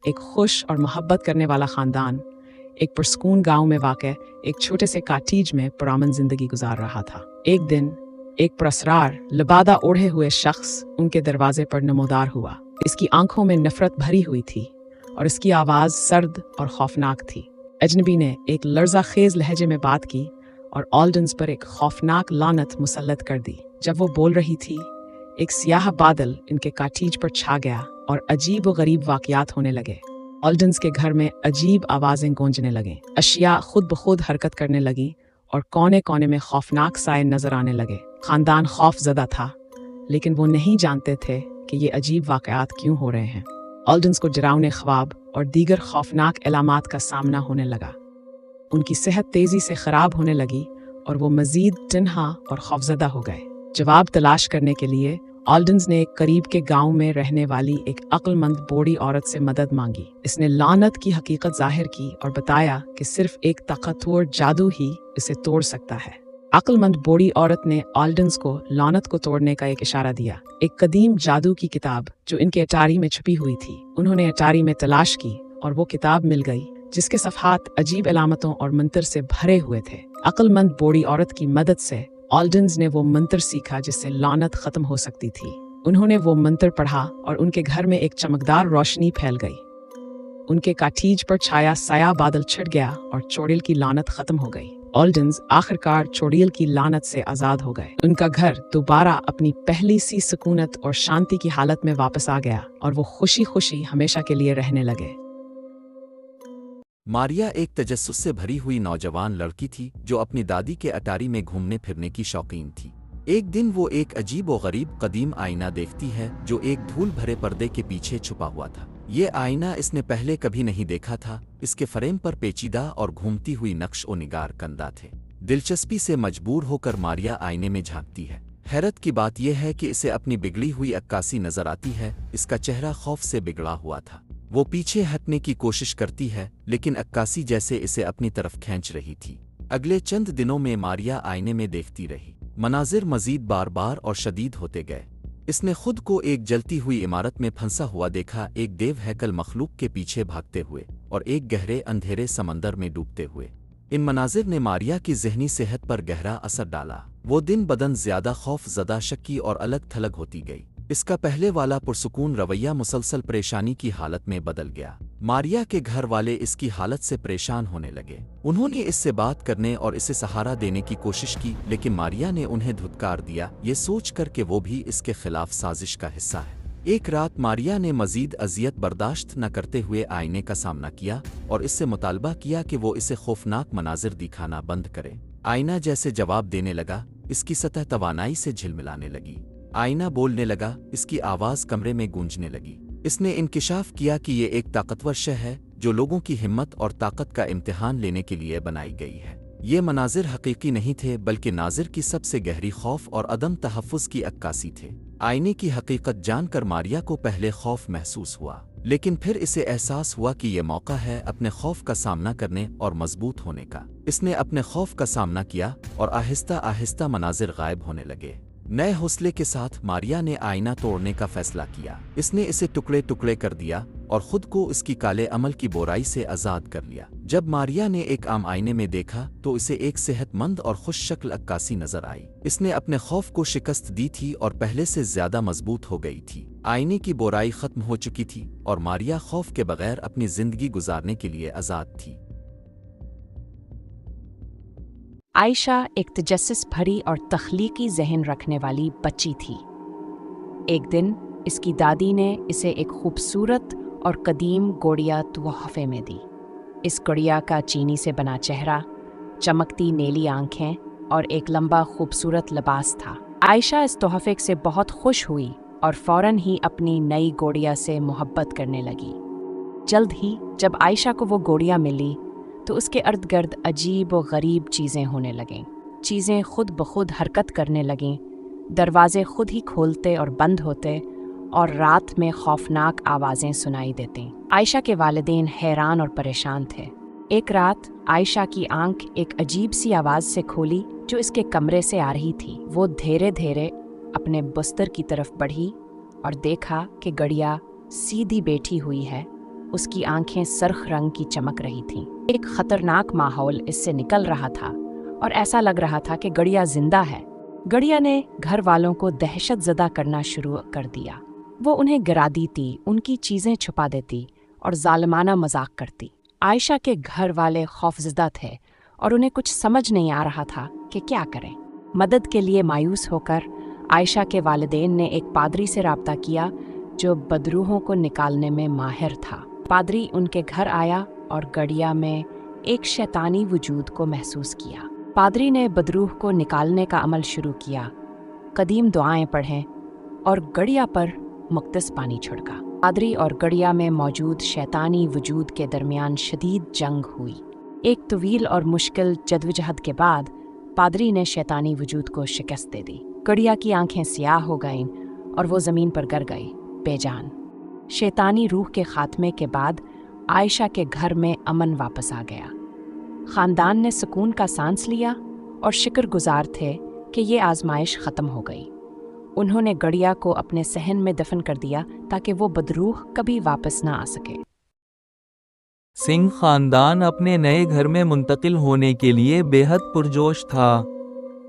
एक खुश और मोहब्बत करने वाला खानदान एक पुरस्कून गांव में वाक़ एक छोटे से काटीज में पुरअमन जिंदगी गुजार रहा था। एक दिन एक पुरस्रार लिबादा ओढ़े हुए शख्स उनके दरवाजे पर नमोदार हुआ। इसकी आंखों में नफरत भरी हुई थी और इसकी आवाज़ सर्द और खौफनाक थी। अजनबी ने एक लर्जा खेज लहजे में बात की और ऑल्डन्स पर एक खौफनाक लानत मुसल्लत कर दी। जब वो बोल रही थी, एक सियाह बादल इनके काटीज पर छा गया और अजीब व गरीब वाक़यात होने लगे। ऑल्डन्स के घर में अजीब आवाज़ें गूंजने लगें, अशिया खुद ब खुद हरकत करने लगी और कोने कोने में खौफनाक साए नजर आने लगे। खानदान खौफजदा था, लेकिन वो नहीं जानते थे कि ये अजीब वाक़यात क्यों हो रहे हैं। ऑल्डन्स को डरावने ख्वाब और दीगर खौफनाक इलामात का सामना होने लगा। उनकी सेहत तेजी से खराब होने लगी और वो मजीद तन्हा और खौफजदा हो गए। जवाब तलाश करने के लिए ऑल्डन्स ने एक करीब के गांव में रहने वाली एक अक्लमंद बूढ़ी औरत से मदद मांगी। इसने लानत की हकीकत जाहिर की और बताया कि सिर्फ एक ताकतवर जादू ही इसे तोड़ सकता है। अक्लमंद बूढ़ी औरत ने ऑल्डन्स को लानत को तोड़ने का एक इशारा दिया। एक कदीम जादू की किताब जो इनके अटारी में छुपी हुई थी। उन्होंने अटारी में तलाश की और वो किताब मिल गई, जिसके सफ़हात अजीब अलामतों और मंत्र से भरे हुए थे। अक्लमंद बूढ़ी औरत की मदद से ऑल्डन्स ने वो मंत्र सीखा जिससे लानत खत्म हो सकती थी। उन्होंने वो मंत्र पढ़ा और उनके घर में एक चमकदार रोशनी फैल गई। उनके काटीज पर छाया साया बादल छिट गया और चोड़िल की लानत खत्म हो गई। ऑल्डन्स आखिरकार चोड़िल की लानत से आजाद हो गए। उनका घर दोबारा अपनी पहली सी सुकूनत और शांति की हालत में वापस आ गया और वो खुशी खुशी हमेशा के लिए रहने लगे। मारिया एक तजस्सुस से भरी हुई नौजवान लड़की थी जो अपनी दादी के अटारी में घूमने फिरने की शौकीन थी। एक दिन वो एक अजीब व गरीब कदीम आईना देखती है जो एक धूल भरे पर्दे के पीछे छुपा हुआ था। ये आईना इसने पहले कभी नहीं देखा था। इसके फ्रेम पर पेचीदा और घूमती हुई नक्श ओ निगार कंधा थे। दिलचस्पी से मजबूर होकर मारिया आईने में झांकती है। हैरत की बात यह है कि इसे अपनी बिगड़ी हुई अक्कासी नजर आती है। इसका चेहरा खौफ से बिगड़ा हुआ था। वो पीछे हटने की कोशिश करती है, लेकिन अक्कासी जैसे इसे अपनी तरफ खींच रही थी। अगले चंद दिनों में मारिया आईने में देखती रही। मनाजिर मजीद बार बार और शदीद होते गए। इसने खुद को एक जलती हुई इमारत में फंसा हुआ देखा, एक देव हैकल मखलूक के पीछे भागते हुए और एक गहरे अंधेरे समंदर में डूबते हुए। इन मनाजिर ने मारिया की ज़हनी सेहत पर गहरा असर डाला। वो दिन बदन ज्यादा खौफजदा, शक्की और अलग थलग होती गई। इसका पहले वाला पुरसुकून रवैया मुसलसल परेशानी की हालत में बदल गया। मारिया के घर वाले इसकी हालत से परेशान होने लगे। उन्होंने इससे बात करने और इसे सहारा देने की कोशिश की, लेकिन मारिया ने उन्हें धुतकार दिया, ये सोचकर कि वो भी इसके खिलाफ साजिश का हिस्सा है। एक रात मारिया ने मजीद अजियत बर्दाश्त न करते हुए आईने का सामना किया और इससे मुतालबा किया कि वो इसे खौफनाक मनाजिर दिखाना बंद करे। आईना जैसे जवाब देने लगा, इसकी सतह तवानाई से झिलमिलाने लगी। आईना बोलने लगा, इसकी आवाज़ कमरे में गूंजने लगी। इसने इंकिशाफ किया कि ये एक ताकतवर शय है जो लोगों की हिम्मत और ताकत का इम्तिहान लेने के लिए बनाई गई है। ये मनाजिर हकीकी नहीं थे, बल्कि नाजिर की सबसे गहरी खौफ और अदम तहफ़्फ़ुज़ की अक्कासी थे। आईने की हकीकत जानकर मारिया को पहले खौफ महसूस हुआ, लेकिन फिर इसे एहसास हुआ कि ये मौका है अपने खौफ का सामना करने और मजबूत होने का। इसने अपने खौफ का सामना किया और आहिस्ता आहिस्ता मनाजिर गायब होने लगे। नए हौसले के साथ मारिया ने आईना तोड़ने का फैसला किया। इसने इसे टुकड़े टुकड़े कर दिया और खुद को इसकी काले अमल की बुराई से आज़ाद कर लिया। जब मारिया ने एक आम आईने में देखा तो इसे एक सेहतमंद और खुश शक्ल अक्कासी नजर आई। इसने अपने खौफ को शिकस्त दी थी और पहले से ज्यादा मजबूत हो गई थी। आईने की बुराई खत्म हो चुकी थी और मारिया खौफ के बगैर अपनी जिंदगी गुजारने के लिए आज़ाद थी। आयशा एक तजस्सुस भरी और तख्लीकी जहन रखने वाली बच्ची थी। एक दिन इसकी दादी ने इसे एक खूबसूरत और कदीम गुड़िया तोहफे में दी। इस गुड़िया का चीनी से बना चेहरा, चमकती नीली आंखें और एक लंबा खूबसूरत लिबास था। आयशा इस तोहफे से बहुत खुश हुई और फौरन ही अपनी नई गुड़िया से मोहब्बत करने लगी। जल्द ही जब आयशा को वो गुड़िया मिली तो उसके अर्द गिर्द अजीब व गरीब चीज़ें होने लगीं। चीज़ें खुद ब खुद हरकत करने लगीं, दरवाजे खुद ही खोलते और बंद होते और रात में खौफनाक आवाज़ें सुनाई देतीं। आयशा के वालिदैन हैरान और परेशान थे। एक रात आयशा की आंख एक अजीब सी आवाज़ से खोली जो इसके कमरे से आ रही थी। वो धीरे धीरे अपने बिस्तर की तरफ बढ़ी और देखा कि गड़िया सीधी बैठी हुई है उसकी आंखें सरख रंग की चमक रही थीं। एक खतरनाक माहौल इससे निकल रहा था और ऐसा लग रहा था कि गड़िया जिंदा है। गड़िया ने घर वालों को दहशत ज़दा करना शुरू कर दिया। वो उन्हें गिरा देती, उनकी चीज़ें छुपा देती और जालिमाना मजाक करती। आयशा के घर वाले खौफजदा थे और उन्हें कुछ समझ नहीं आ रहा था कि क्या करें। मदद के लिए मायूस होकर आयशा के वालिदैन ने एक पादरी से राब्ता किया जो बदरूहों को निकालने में माहिर था। पादरी उनके घर आया और गड़िया में एक शैतानी वजूद को महसूस किया। पादरी ने बदरूह को निकालने का अमल शुरू किया, कदीम दुआएं पढ़ें और गड़िया पर मुक़द्दस पानी छिड़का। पादरी और गड़िया में मौजूद शैतानी वजूद के दरमियान शदीद जंग हुई। एक तवील और मुश्किल जद्दोजहद के बाद पादरी ने शैतानी वजूद को शिकस्त दे दी। गड़िया की आंखें स्याह हो गईं और वो ज़मीन पर गिर गई बेजान। शैतानी रूह के खात्मे के बाद आयशा के घर में अमन वापस आ गया। ख़ानदान ने सुकून का सांस लिया और शुक्रगुजार थे कि ये आजमाइश ख़त्म हो गई। उन्होंने गड़िया को अपने सहन में दफन कर दिया ताकि वो बदरूह कभी वापस ना आ सके। सिंह खानदान अपने नए घर में मुंतकिल होने के लिए बेहद पुरजोश था।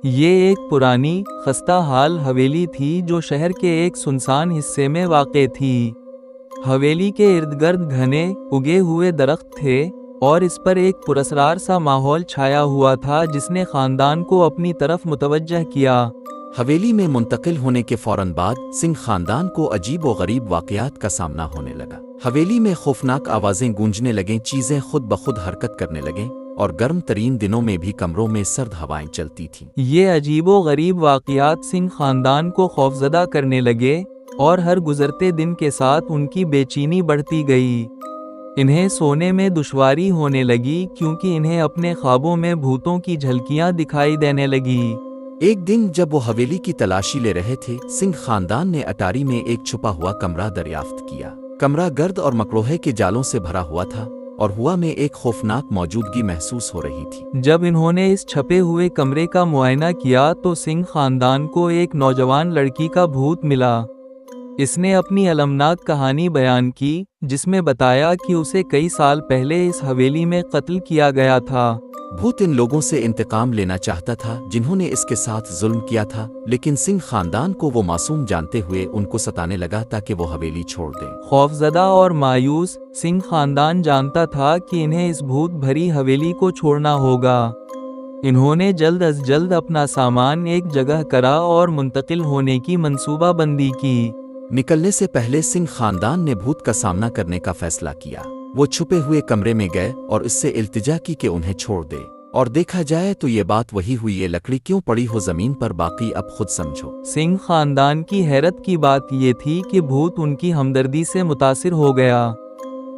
ये एक पुरानी खस्ता हाल हवेली थी जो शहर के एक सुनसान हिस्से में वाक़े थी। हवेली के इर्द गिर्द घने उगे हुए दरख्त थे और इस पर एक पुरस्रार सा माहौल छाया हुआ था जिसने खानदान को अपनी तरफ मुतवज्जह किया। हवेली में मुंतकिल होने के फौरन बाद सिंह खानदान को अजीब और गरीब वाक़यात का सामना होने लगा। हवेली में खौफनाक आवाज़ें गूंजने लगें, चीज़ें खुद ब खुद हरकत करने लगें और गर्म तरीन दिनों में भी कमरों में सर्द हवाएं चलती थीं। ये अजीबो गरीब वाक़यात सिंह खानदान को खौफजदा करने लगे और हर गुजरते दिन के साथ उनकी बेचैनी बढ़ती गई। इन्हें सोने में दुश्वारी होने लगी क्योंकि इन्हें अपने ख्वाबों में भूतों की झलकियां दिखाई देने लगी। एक दिन जब वो हवेली की तलाशी ले रहे थे, सिंह खानदान ने अटारी में एक छुपा हुआ कमरा दरियाफ्त किया। कमरा गर्द और मकरोहे के जालों से भरा हुआ था और हुआ में एक खौफनाक मौजूदगी महसूस हो रही थी। जब इन्होंने इस छपे हुए कमरे का मुआयना किया तो सिंह खानदान को एक नौजवान लड़की का भूत मिला। इसने अपनी अलमनाक कहानी बयान की जिसमें बताया कि उसे कई साल पहले इस हवेली में कत्ल किया गया था। भूत इन लोगों से इंतकाम लेना चाहता था जिन्होंने इसके साथ जुल्म किया था, लेकिन सिंह खानदान को वो मासूम जानते हुए उनको सताने लगा ताकि वो हवेली छोड़ दें। खौफजदा और मायूस सिंह खानदान जानता था कि इन्हें इस भूत भरी हवेली को छोड़ना होगा। इन्होंने जल्द अज जल्द अपना सामान एक जगह करा और मुंतकिल होने की मंसूबाबंदी की। निकलने से पहले सिंह खानदान ने भूत का सामना करने का फैसला किया। वो छुपे हुए कमरे में गए और इससे इल्तिजा की कि उन्हें छोड़ दे। और देखा जाए तो ये बात वही हुई, ये लकड़ी क्यों पड़ी हो जमीन पर, बाकी अब खुद समझो। सिंह खानदान की हैरत की बात ये थी कि भूत उनकी हमदर्दी से मुतासिर हो गया।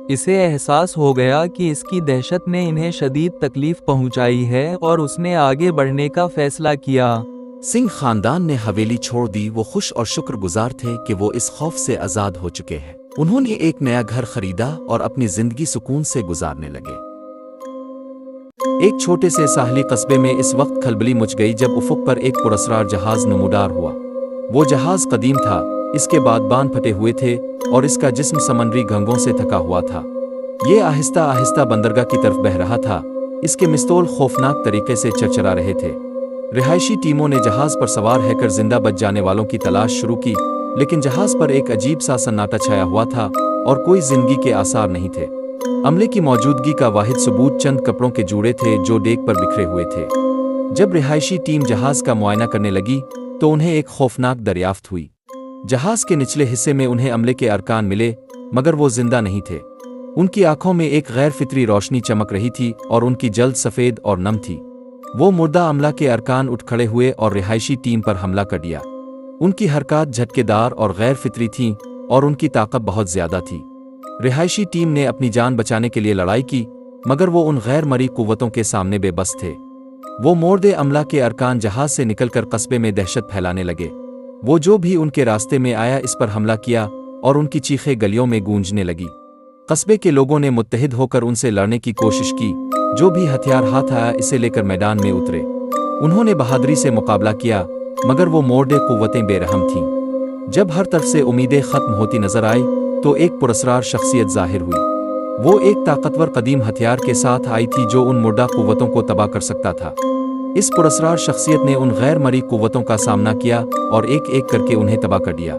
इसे एहसास हो गया कि इसकी दहशत ने इन्हें शदीद तकलीफ पहुंचाई है और उसने आगे बढ़ने का फैसला किया। सिंह खानदान ने हवेली छोड़ दी। वो खुश और शुक्रगुजार थे कि वो इस खौफ से आज़ाद हो चुके हैं। उन्होंने एक नया घर खरीदा और अपनी जिंदगी सुकून से गुजारने लगे। एक छोटे से साहली कस्बे में इस वक्त खलबली मच गई जब उफुक पर एक पुरस्रार जहाज नमूदार हुआ। वो जहाज कदीम था, इसके बाद बांध फटे हुए थे और इसका जिस्म समंदरी घंगों से थका हुआ था। ये आहिस्ता आहिस्ता बंदरगाह की तरफ बह रहा था। इसके मिस्तोल खौफनाक तरीके से चरचरा रहे थे। रिहायशी टीमों ने जहाज पर सवार होकर जिंदा बच जाने वालों की तलाश शुरू की, लेकिन जहाज पर एक अजीब सा सन्नाटा छाया हुआ था और कोई जिंदगी के आसार नहीं थे। अमले की मौजूदगी का वाहिद सबूत चंद कपड़ों के जूड़े थे जो डेक पर बिखरे हुए थे। जब रिहायशी टीम जहाज का मुआयना करने लगी तो उन्हें एक खौफनाक दरियाफ्त हुई। जहाज के निचले हिस्से में उन्हें अमले के अरकान मिले, मगर वो जिंदा नहीं थे। उनकी आंखों में एक गैर फितरी रोशनी चमक रही थी और उनकी जल्द सफ़ेद और नम थी। वो मुर्दा अमला के अरकान उठ खड़े हुए और रिहायशी टीम पर हमला कर दिया। उनकी हरकत झटकेदार और गैर फितरी थीं और उनकी ताकत बहुत ज़्यादा थी। रिहायशी टीम ने अपनी जान बचाने के लिए लड़ाई की, मगर वो उन गैर मरी कुव्वतों के सामने बेबस थे। वो मुर्दे अमला के अरकान जहाज से निकलकर कस्बे में दहशत फैलाने लगे। वो जो भी उनके रास्ते में आया इस पर हमला किया और उनकी चीखें गलियों में गूंजने लगी। कस्बे के लोगों ने मुत्तहिद होकर उनसे लड़ने की कोशिश की। जो भी हथियार हाथ आया इसे लेकर मैदान में उतरे। उन्होंने बहादुरी से मुकाबला किया, मगर वो मोर्दे कुव्वतें बेरहम थीं। जब हर तरफ से उम्मीदें खत्म होती नजर आई तो एक पुरस्रार शख्सियत जाहिर हुई। वो एक ताकतवर कदीम हथियार के साथ आई थी जो उन मुर्दा कुव्वतों को तबाह कर सकता था। इस पुरस्कार शख्सियत ने उन गैर मरी कुव्वतों का सामना किया और एक एक करके उन्हें तबाह कर दिया।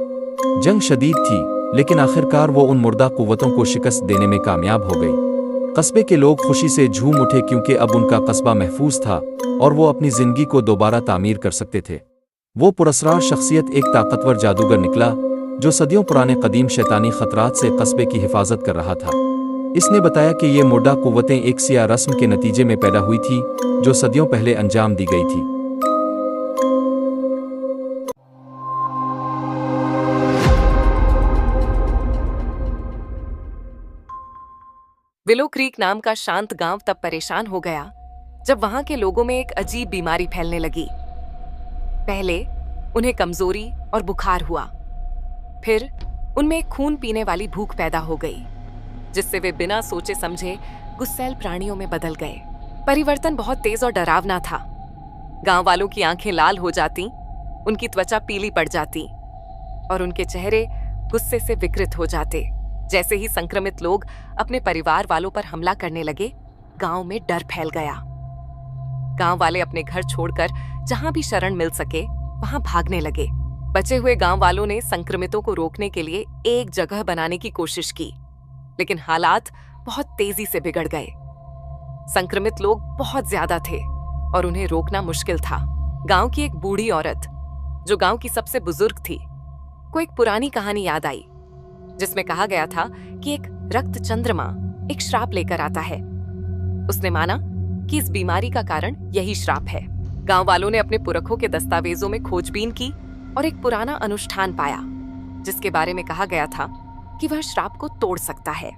जंग शदीद थी, लेकिन आखिरकार वो उन मुर्दा कुव्वतों को शिकस्त देने में कामयाब हो गई। कस्बे के लोग खुशी से झूम उठे क्योंकि अब उनका कस्बा महफूज था और वो अपनी जिंदगी को दोबारा तामीर कर सकते थे। वो पुरस्कार शख्सियत एक ताकतवर जादूगर निकला जो सदियों पुराने कदीम शैतानी खतरात से कस्बे की हिफाजत कर रहा था। इसने बताया कि ये मुर्दा कुव्वतें एक सिया रस्म के नतीजे में पैदा हुई थी जो सदियों पहले अंजाम दी गई थी। विलो क्रीक नाम का शांत गांव तब परेशान हो गया जब वहां के लोगों में एक अजीब बीमारी फैलने लगी। पहले उन्हें कमजोरी और बुखार हुआ, फिर उनमें एक खून पीने वाली भूख पैदा हो गई जिससे वे बिना सोचे समझे गुस्सैल प्राणियों में बदल गए। परिवर्तन बहुत तेज और डरावना था। गांव वालों की आंखें लाल हो जाती, उनकी त्वचा पीली पड़ जाती और उनके चेहरे गुस्से से विकृत हो जाते। जैसे ही संक्रमित लोग अपने परिवार वालों पर हमला करने लगे, गांव में डर फैल गया। गांव वाले अपने घर छोड़कर जहां भी शरण मिल सके वहां भागने लगे। बचे हुए गांव वालों ने संक्रमितों को रोकने के लिए एक जगह बनाने की कोशिश की, लेकिन हालात बहुत तेजी से बिगड़ गए। संक्रमित लोग बहुत ज्यादा थे और उन्हें रोकना मुश्किल था। गांव की एक बूढ़ी औरत, जो गांव की सबसे बुजुर्ग थी, को एक पुरानी कहानी याद आई जिसमें कहा गया था कि एक रक्त चंद्रमा एक श्राप लेकर आता है। उसने माना कि इस बीमारी का कारण यही श्राप है। गांव वालों ने अपने पुरखों के दस्तावेजों में खोजबीन की और एक पुराना अनुष्ठान पाया जिसके बारे में कहा गया था कि वह श्राप को तोड़ सकता है।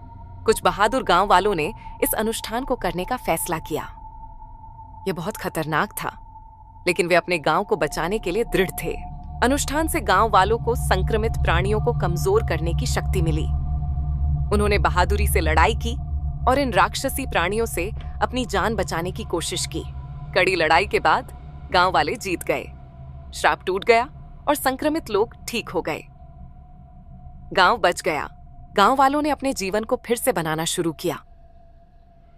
कुछ बहादुर गांव वालों ने इस अनुष्ठान को करने का फैसला किया। यह बहुत खतरनाक था, लेकिन वे अपने गांव को बचाने के लिए दृढ़ थे। अनुष्ठान से गांव वालों को संक्रमित प्राणियों को कमजोर करने की शक्ति मिली। उन्होंने बहादुरी से लड़ाई की और इन राक्षसी प्राणियों से अपनी जान बचाने की कोशिश की। कड़ी लड़ाई के बाद गांव वाले जीत गए, श्राप टूट गया और संक्रमित लोग ठीक हो गए। गांव बच गया। गांव वालों ने अपने जीवन को फिर से बनाना शुरू किया।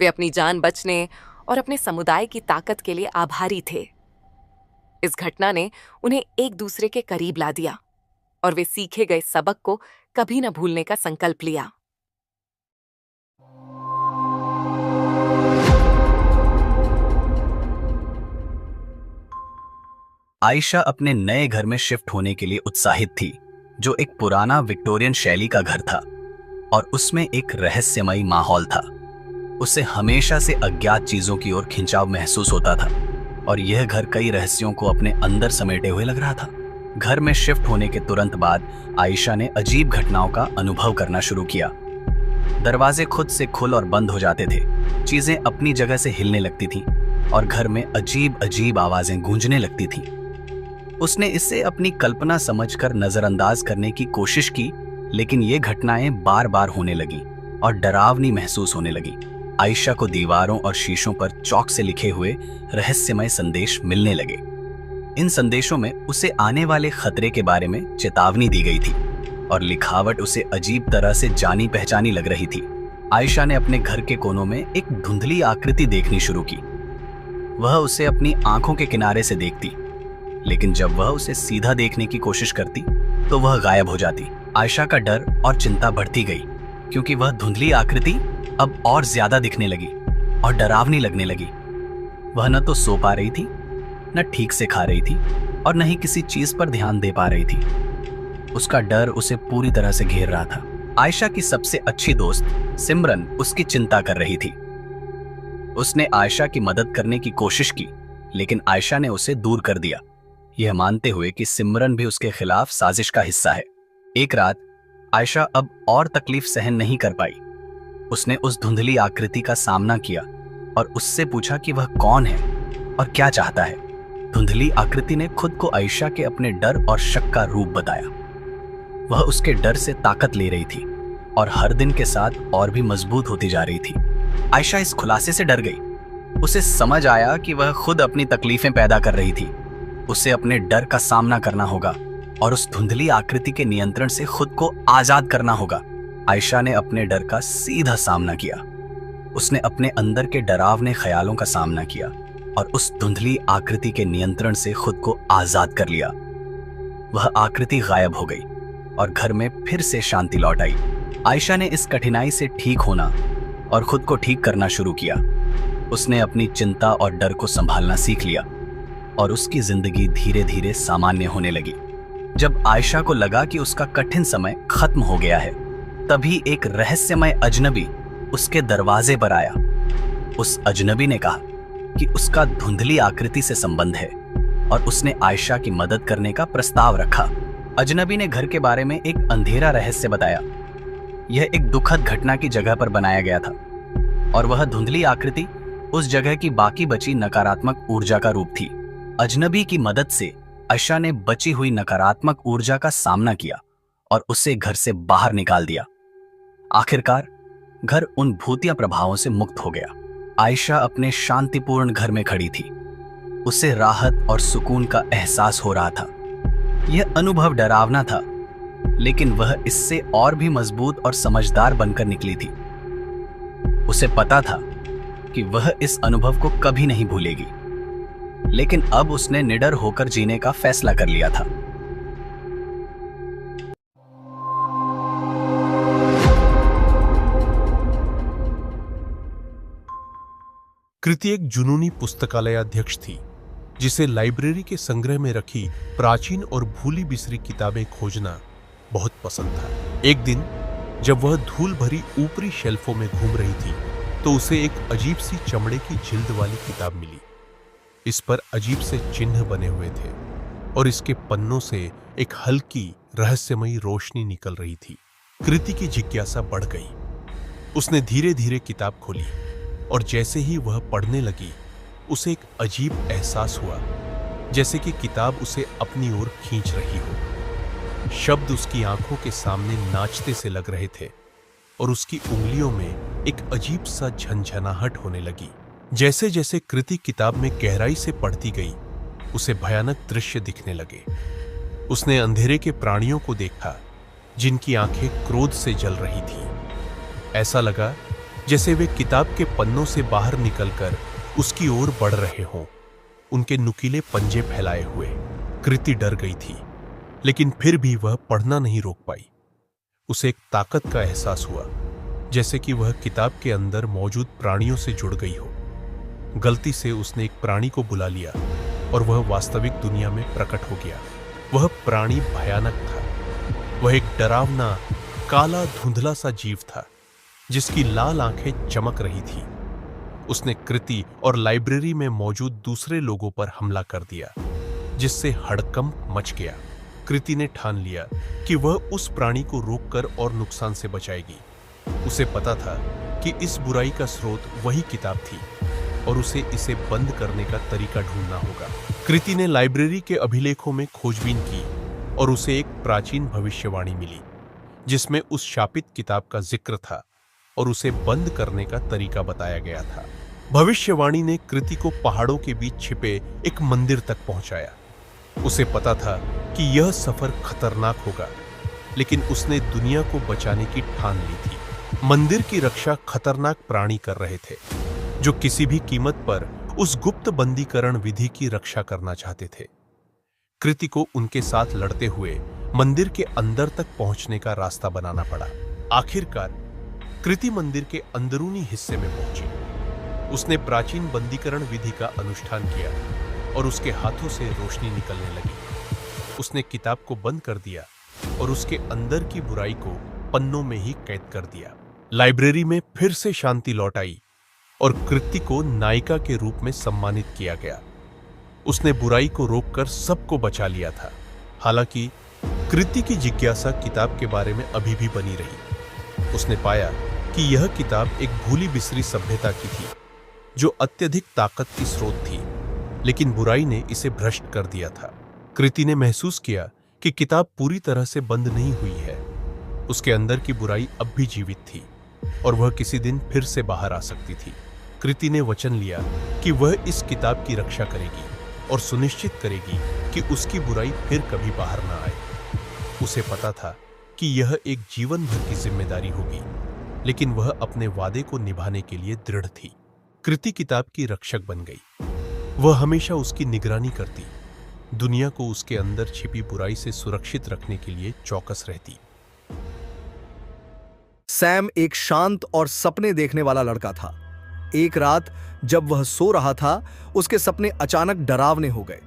वे अपनी जान बचने और अपने समुदाय की ताकत के लिए आभारी थे। इस घटना ने उन्हें एक दूसरे के करीब ला दिया और वे सीखे गए सबक को कभी न भूलने का संकल्प लिया। आयशा अपने नए घर में शिफ्ट होने के लिए उत्साहित थी, जो एक पुराना विक्टोरियन शैली का घर था और उसमें एक रहस्यमयी माहौल था। उसे हमेशा से अज्ञात चीजों की ओर खिंचाव महसूस होता था और यह घर कई रहस्यों को अपने अंदर समेटे हुए लग रहा था। घर में शिफ्ट होने के तुरंत बाद आयशा ने अजीब घटनाओं का अनुभव करना शुरू किया। दरवाजे खुद से खुल और बंद हो जाते थे, चीजें अपनी जगह से हिलने लगती थीं और घर में अजीब अजीब आवाजें गूंजने लगती थीं। उसने इसे अपनी कल्पना समझकर नजरअंदाज करने की कोशिश की, लेकिन ये घटनाएं बार बार होने लगीं और डरावनी महसूस होने लगी। आयशा को दीवारों और शीशों पर चौक से लिखे हुए रहस्यमय संदेश मिलने लगे। इन संदेशों में उसे आने वाले खतरे के बारे में चेतावनी दी गई थी और लिखावट उसे अजीब तरह से जानी पहचानी लग रही थी। आयशा ने अपने घर के कोनों में एक धुंधली आकृति देखनी शुरू की। वह उसे अपनी आंखों के किनारे से देखती, लेकिन जब वह उसे सीधा देखने की कोशिश करती तो वह गायब हो जाती। आयशा का डर और चिंता बढ़ती गई क्योंकि वह धुंधली आकृति अब और ज्यादा दिखने लगी और डरावनी लगने लगी। वह न तो सो पा रही थी, न ठीक से खा रही थी और न ही किसी चीज पर ध्यान दे पा रही थी। उसका डर उसे पूरी तरह से घेर रहा था। आयशा की सबसे अच्छी दोस्त सिमरन उसकी चिंता कर रही थी। उसने आयशा की मदद करने की कोशिश की, लेकिन आयशा ने उसे दूर कर दिया, यह मानते हुए कि सिमरन भी उसके खिलाफ साजिश का हिस्सा है। एक रात आयशा अब और तकलीफ सहन नहीं कर पाई। उसने उस धुंधली आकृति का सामना किया और उससे पूछा कि वह कौन है और क्या चाहता है। धुंधली आकृति ने खुद को आयशा के अपने डर और शक का रूप बताया। वह उसके डर से ताकत ले रही थी और हर दिन के साथ और भी मजबूत होती जा रही थी। आयशा इस खुलासे से डर गई। उसे समझ आया कि वह खुद अपनी तकलीफें पैदा कर रही थी। उसे अपने डर का सामना करना होगा और उस धुंधली आकृति के नियंत्रण से खुद को आजाद करना होगा। आयशा ने अपने डर का सीधा सामना किया। उसने अपने अंदर के डरावने ख्यालों का सामना किया और उस धुंधली आकृति के नियंत्रण से खुद को आजाद कर लिया। वह आकृति गायब हो गई और घर में फिर से शांति लौट आई। आयशा ने इस कठिनाई से ठीक होना और खुद को ठीक करना शुरू किया। उसने अपनी चिंता और डर को संभालना सीख लिया और उसकी जिंदगी धीरे धीरे सामान्य होने लगी। जब आयशा को लगा कि उसका कठिन समय खत्म हो गया है, तभी एक रहस्यमय अजनबी उसके दरवाजे पर आया। उस अजनबी ने कहा कि उसका धुंधली आकृति से संबंध है और उसने आयशा की मदद करने का प्रस्ताव रखा। अजनबी ने घर के बारे में एक अंधेरा रहस्य बताया। यह एक दुखद घटना की जगह पर बनाया गया था और वह धुंधली आकृति उस जगह की बाकी बची नकारात्मक ऊर्जा का रूप थी। अजनबी की मदद से आयशा ने बची हुई नकारात्मक ऊर्जा का सामना किया और उसे घर से बाहर निकाल दिया। आखिरकार घर उन भूतिया प्रभावों से मुक्त हो गया। आयशा अपने शांतिपूर्ण घर में खड़ी थी। उसे राहत और सुकून का एहसास हो रहा था। यह अनुभव डरावना था, लेकिन वह इससे और भी मजबूत और समझदार बनकर निकली थी। उसे पता था कि वह इस अनुभव को कभी नहीं भूलेगी, लेकिन अब उसने निडर होकर जीने का फैसला कर लिया था। कृति एक जुनूनी पुस्तकालय अध्यक्ष थी, जिसे लाइब्रेरी के संग्रह में रखी प्राचीन और भूली बिसरी किताबें खोजना बहुत पसंद था। एक दिन जब वह धूल भरी ऊपरी शेल्फों में घूम रही थी, तो उसे एक अजीब सी चमड़े की जिल्द वाली किताब मिली। इस पर अजीब से चिन्ह बने हुए थे और इसके पन्नों से एक हल्की रहस्यमयी रोशनी निकल रही थी। कृति की जिज्ञासा बढ़ गई। उसने धीरे धीरे किताब खोली और जैसे ही वह पढ़ने लगी, उसे एक अजीब एहसास हुआ, जैसे कि किताब उसे अपनी ओर खींच रही हो। शब्द उसकी आंखों के सामने नाचते से लग रहे थे और उसकी उंगलियों में एक अजीब सा झंझनाहट होने लगी। जैसे जैसे कृति किताब में गहराई से पढ़ती गई, उसे भयानक दृश्य दिखने लगे। उसने अंधेरे के प्राणियों को देखा, जिनकी आंखें क्रोध से जल रही थीं। ऐसा लगा जैसे वे किताब के पन्नों से बाहर निकलकर उसकी ओर बढ़ रहे हों, उनके नुकीले पंजे फैलाए हुए। कृति डर गई थी, लेकिन फिर भी वह पढ़ना नहीं रोक पाई। उसे एक ताकत का एहसास हुआ, जैसे कि वह किताब के अंदर मौजूद प्राणियों से जुड़ गई हो। गलती से उसने एक प्राणी को बुला लिया और वह वास्तविक दुनिया में प्रकट हो गया। वह प्राणी भयानक था। वह एक डरावना, काला, धुंधला सा जीव था, जिसकी लाल आंखें चमक रही थी। उसने कृति और लाइब्रेरी में मौजूद दूसरे लोगों पर हमला कर दिया, जिससे हड़कंप मच गया। कृति ने ठान लिया कि वह उस प्राणी को रोककर और नुकसान से बचाएगी। उसे पता था कि इस बुराई का स्रोत वही किताब थी और उसे इसे बंद करने का तरीका ढूंढना होगा। कृति ने लाइब्रेरी के अभिलेखों में खोजबीन की और उसे एक प्राचीन भविष्यवाणी मिली, जिसमें उस शापित किताब का जिक्र था और उसे बंद करने का तरीका बताया गया था। भविष्यवाणी ने कृति को पहाड़ों के बीच छिपे एक मंदिर तक पहुंचाया। उसे पता था कि यह सफर खतरनाक होगा, लेकिन उसने दुनिया को बचाने की ठान ली थी। मंदिर की रक्षा खतरनाक प्राणी कर रहे थे, जो किसी भी कीमत पर उस गुप्त बंदीकरण विधि की रक्षा करना चाहते थे। कृति को उनके साथ लड़ते हुए मंदिर के अंदर तक पहुंचने का रास्ता बनाना पड़ा। आखिरकार कृति मंदिर के अंदरूनी हिस्से में पहुंची। उसने प्राचीन बंदीकरण विधि का अनुष्ठान किया और उसके हाथों से रोशनी निकलने लगी। उसने किताब को बंद कर दिया और उसके अंदर की बुराई को पन्नों में ही कैद कर दिया। लाइब्रेरी में फिर से शांति लौट आई और कृति को नायिका के रूप में सम्मानित किया गया। उसने बुराई को रोककर सबको बचा लिया था। हालांकि कृति की जिज्ञासा किताब के बारे में अभी भी बनी रही। उसने पाया कि यह किताब एक भूली बिसरी सभ्यता की थी, जो अत्यधिक ताकत की स्रोत थी, लेकिन बुराई ने इसे भ्रष्ट कर दिया था। कृति ने महसूस किया कि किताब पूरी तरह से बंद नहीं हुई है। उसके अंदर की बुराई अब भी जीवित थी और वह किसी दिन फिर से बाहर आ सकती थी। कृति ने वचन लिया कि वह इस किताब की रक्षा करेगी और सुनिश्चित करेगी कि उसकी बुराई फिर कभी बाहर न आए। उसे पता था कि यह एक जीवन भर की जिम्मेदारी होगी, लेकिन वह अपने वादे को निभाने के लिए दृढ़ थी। कृति किताब की रक्षक बन गई। वह हमेशा उसकी निगरानी करती, दुनिया को उसके अंदर छिपी बुराई से सुरक्षित रखने के लिए चौकस रहती। सैम एक शांत और सपने देखने वाला लड़का था। एक रात जब वह सो रहा था, उसके सपने अचानक डरावने हो गए।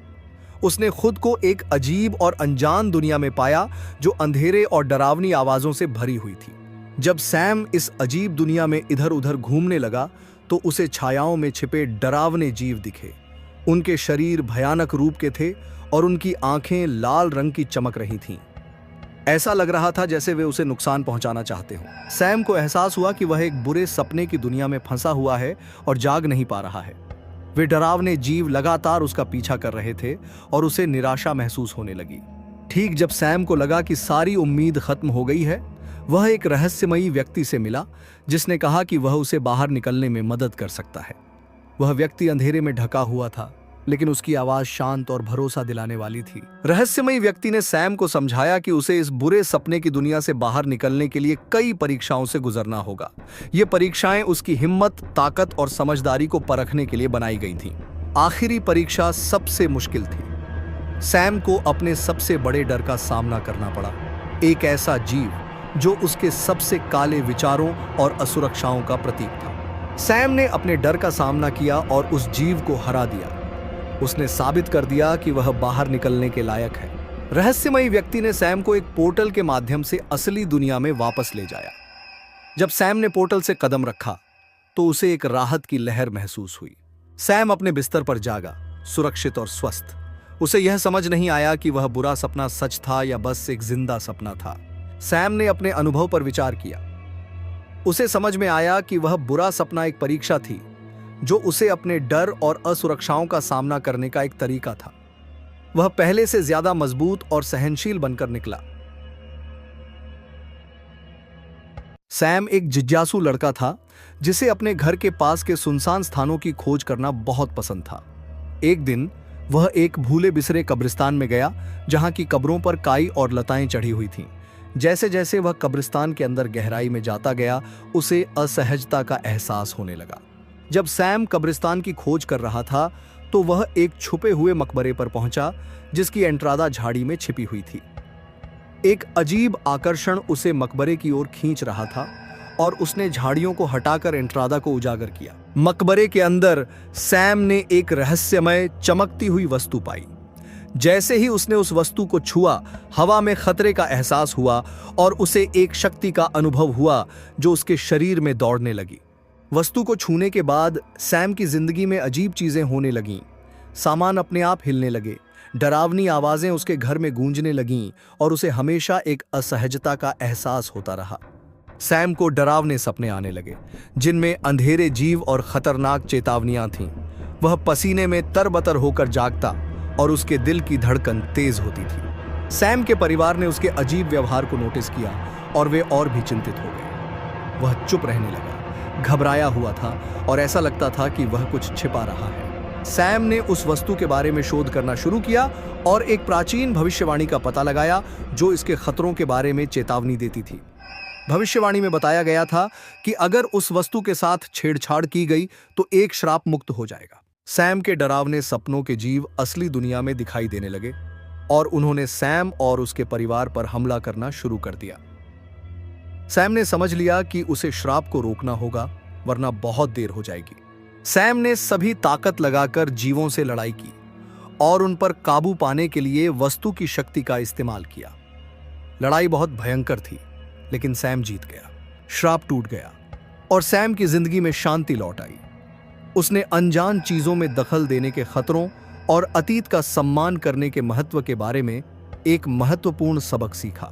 उसने खुद को एक अजीब और अनजान दुनिया में पाया जो अंधेरे और डरावनी आवाजों से भरी हुई थी। जब सैम इस अजीब दुनिया में इधर उधर घूमने लगा तो उसे छायाओं में छिपे डरावने जीव दिखे। उनके शरीर भयानक रूप के थे और उनकी आंखें लाल रंग की चमक रही थीं। ऐसा लग रहा था जैसे वे उसे नुकसान पहुंचाना चाहते हों। सैम को एहसास हुआ कि वह एक बुरे सपने की दुनिया में फंसा हुआ है और जाग नहीं पा रहा है। वे डरावने जीव लगातार उसका पीछा कर रहे थे और उसे निराशा महसूस होने लगी। ठीक जब सैम को लगा कि सारी उम्मीद खत्म हो गई है, वह एक रहस्यमयी व्यक्ति से मिला जिसने कहा कि वह उसे बाहर निकलने में मदद कर सकता है। वह व्यक्ति अंधेरे में ढका हुआ था, लेकिन उसकी आवाज शांत और भरोसा दिलाने वाली थी। रहस्यमयी व्यक्ति ने सैम को समझाया कि उसे इस बुरे सपने की दुनिया से बाहर निकलने के लिए कई परीक्षाओं से गुजरना होगा। ये परीक्षाएं उसकी हिम्मत, ताकत और समझदारी को परखने के लिए बनाई गई थीं। आखिरी परीक्षा सबसे मुश्किल थी। सैम को अपने सबसे बड़े डर का सामना करना पड़ा, एक ऐसा जीव जो उसके सबसे काले विचारों और असुरक्षाओं का प्रतीक था। सैम ने अपने डर का सामना किया और उस जीव को हरा दिया। उसने साबित कर दिया कि वह बाहर निकलने के लायक है। रहस्यमयी व्यक्ति ने सैम को एक पोर्टल के माध्यम से असली दुनिया में वापस ले जाया। जब सैम ने पोर्टल से कदम रखा तो उसे एक राहत की लहर महसूस हुई। सैम अपने बिस्तर पर जागा, सुरक्षित और स्वस्थ। उसे यह समझ नहीं आया कि वह बुरा सपना सच था या बस एक जिंदा सपना था। सैम ने अपने अनुभव पर विचार किया। उसे समझ में आया कि वह बुरा सपना एक परीक्षा थी जो उसे अपने डर और असुरक्षाओं का सामना करने का एक तरीका था। वह पहले से ज्यादा मजबूत और सहनशील बनकर निकला। सैम एक जिज्ञासु लड़का था जिसे अपने घर के पास के सुनसान स्थानों की खोज करना बहुत पसंद था। एक दिन वह एक भूले बिसरे कब्रिस्तान में गया जहां की कब्रों पर काई और लताएं चढ़ी हुई थीं। जैसे जैसे वह कब्रिस्तान के अंदर गहराई में जाता गया, उसे असहजता का एहसास होने लगा। जब सैम कब्रिस्तान की खोज कर रहा था तो वह एक छुपे हुए मकबरे पर पहुंचा जिसकी एंट्रादा झाड़ी में छिपी हुई थी। एक अजीब आकर्षण उसे मकबरे की ओर खींच रहा था और उसने झाड़ियों को हटाकर एंट्रादा को उजागर किया। मकबरे के अंदर सैम ने एक रहस्यमय चमकती हुई वस्तु पाई। जैसे ही उसने उस वस्तु को छुआ, हवा में खतरे का एहसास हुआ और उसे एक शक्ति का अनुभव हुआ जो उसके शरीर में दौड़ने लगी। वस्तु को छूने के बाद सैम की जिंदगी में अजीब चीजें होने लगीं। सामान अपने आप हिलने लगे, डरावनी आवाजें उसके घर में गूंजने लगीं और उसे हमेशा एक असहजता का एहसास होता रहा। सैम को डरावने सपने आने लगे जिनमें अंधेरे जीव और खतरनाक चेतावनियां थीं। वह पसीने में तरबतर होकर जागता और उसके दिल की धड़कन तेज होती थी। सैम के परिवार ने उसके अजीब व्यवहार को नोटिस किया और वे और भी चिंतित हो गए। वह चुप रहने लगा, घबराया हुआ था और ऐसा लगता था कि वह कुछ छिपा रहा है। सैम ने उस वस्तु के बारे में शोध करना शुरू किया और एक प्राचीन भविष्यवाणी का पता लगाया जो इसके खतरों के बारे में चेतावनी देती थी। भविष्यवाणी में बताया गया था कि अगर उस वस्तु के साथ छेड़छाड़ की गई तो एक श्राप मुक्त हो जाएगा। सैम के डरावने सपनों के जीव असली दुनिया में दिखाई देने लगे और उन्होंने सैम और उसके परिवार पर हमला करना शुरू कर दिया। सैम ने समझ लिया कि उसे श्राप को रोकना होगा, वरना बहुत देर हो जाएगी। सैम ने सभी ताकत लगाकर जीवों से लड़ाई की और उन पर काबू पाने के लिए वस्तु की शक्ति का इस्तेमाल किया। लड़ाई बहुत भयंकर थी, लेकिन सैम जीत गया। श्राप टूट गया और सैम की जिंदगी में शांति लौट आई। उसने अनजान चीजों में दखल देने के खतरों और अतीत का सम्मान करने के महत्व के बारे में एक महत्वपूर्ण सबक सीखा।